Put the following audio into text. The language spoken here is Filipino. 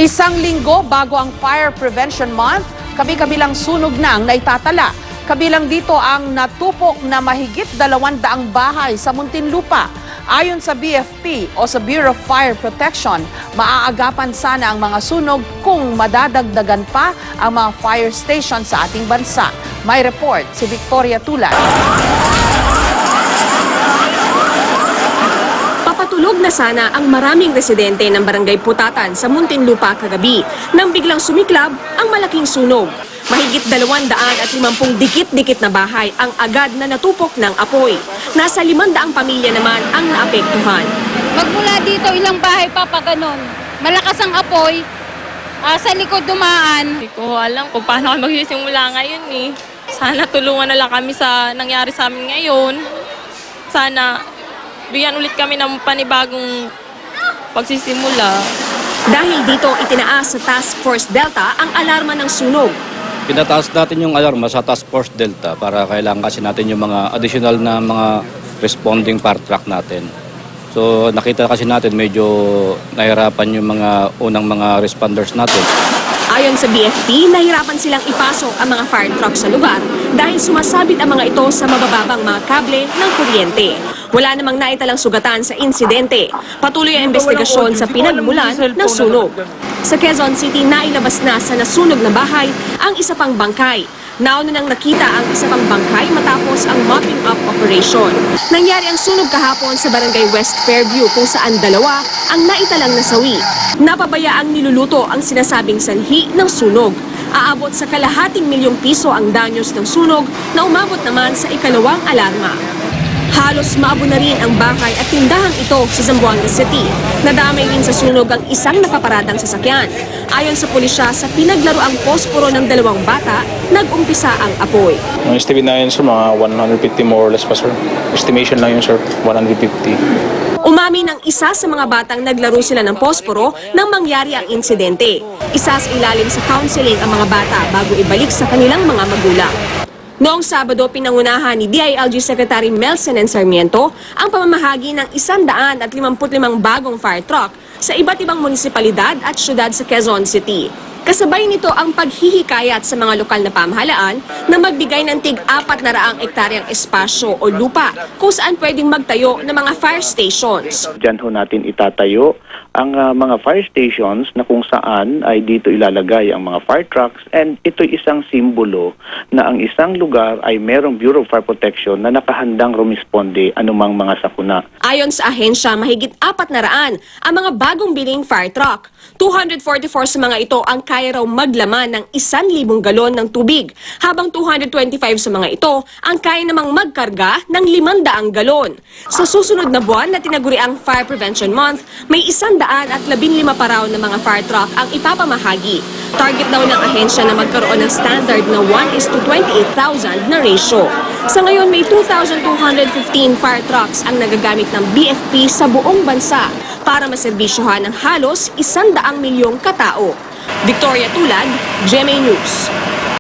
Isang linggo bago ang Fire Prevention Month, kabi-kabilang sunog na ang naitatala. Kabilang dito ang natupok na mahigit 200 bahay sa Muntinlupa. Ayon sa BFP o sa Bureau of Fire Protection, maaagapan sana ang mga sunog kung madadagdagan pa ang mga fire station sa ating bansa. May report si Victoria Tulad. Papatulog na sana ang maraming residente ng Barangay Putatan sa Muntinlupa kagabi nang biglang sumiklab ang malaking sunog. Mahigit 250 dikit-dikit na bahay ang agad na natupok ng apoy. Nasa 500 pamilya naman ang naapektuhan. Magmula dito, ilang bahay pa ganon. Malakas ang apoy, sa likod dumaan. Hindi ko alam kung paano kami magsisimula ngayon eh. Sana tulungan na lang kami sa nangyari sa amin ngayon. Sana bigyan ulit kami ng panibagong pagsisimula. Dahil dito itinaas sa Task Force Delta ang alarma ng sunog. Pinataas natin yung alarma sa Task Force Delta para kailangan kasi natin yung mga additional na mga responding fire truck natin. So nakita kasi natin medyo nahirapan yung mga unang mga responders natin. Ayon sa BFP, nahirapan silang ipasok ang mga fire truck sa lugar dahil sumasabit ang mga ito sa mabababang mga kable ng kuryente. Wala namang naitalang sugatan sa insidente. Patuloy ang investigasyon sa pinagmulan ng sunog. Sa Quezon City, nailabas na sa nasunog na bahay ang isa pang bangkay. Nauna nang nakita ang isa pang bangkay matapos ang mopping up operation. Nangyari ang sunog kahapon sa Barangay West Fairview kung saan dalawa ang naitalang nasawi. Napabayaang niluluto ang sinasabing sanhi ng sunog. Aabot sa ₱250,000 ang danyos ng sunog na umabot naman sa ikalawang alarma. Halos maabo na rin ang bahay at tindahang ito sa Zamboanga City. Nadamay rin sa sunog ang isang nakaparadang sasakyan. Ayon sa pulisya, sa pinaglaroang posporo ng dalawang bata, nag-umpisa ang apoy. Ang estimate na yun, sir, mga 150 more or less pa, sir. Estimation lang yun, sir, 150. Umamin ng isa sa mga batang naglaro sila ng posporo nang mangyari ang insidente. Isa sa ilalim sa counseling ang mga bata bago ibalik sa kanilang mga magulang. Noong Sabado, pinangunahan ni DILG Secretary Melson N. Sarmiento ang pamamahagi ng 155 bagong fire truck sa iba't ibang munisipalidad at syudad sa Quezon City. Kasabay nito ang paghihikayat sa mga lokal na pamahalaan na magbigay ng tig-400 ektaryang espasyo o lupa kung saan pwedeng magtayo ng mga fire stations. Diyan ho natin itatayo ang mga fire stations na kung saan ay dito ilalagay ang mga fire trucks, and ito'y isang simbolo na ang isang lugar ay merong Bureau of Fire Protection na nakahandang rumisponde anumang mga sakuna. Ayon sa ahensya, mahigit 400 ang mga bagong biling fire truck. 244 sa mga ito ang kaya raw maglaman ng 1,000 galon ng tubig, habang 225 sa mga ito ang kaya namang magkarga ng 500 galon. Sa susunod na buwan na tinaguriang Fire Prevention Month, may 115 pa raw na mga fire truck ang ipapamahagi. Target daw ng ahensya na magkaroon ng standard na 1:28,000 na ratio. Sa ngayon, may 2,215 fire trucks ang nagagamit ng BFP sa buong bansa para maserbisyohan ng halos 100 milyong katao. Victoria Tulad, GMA News.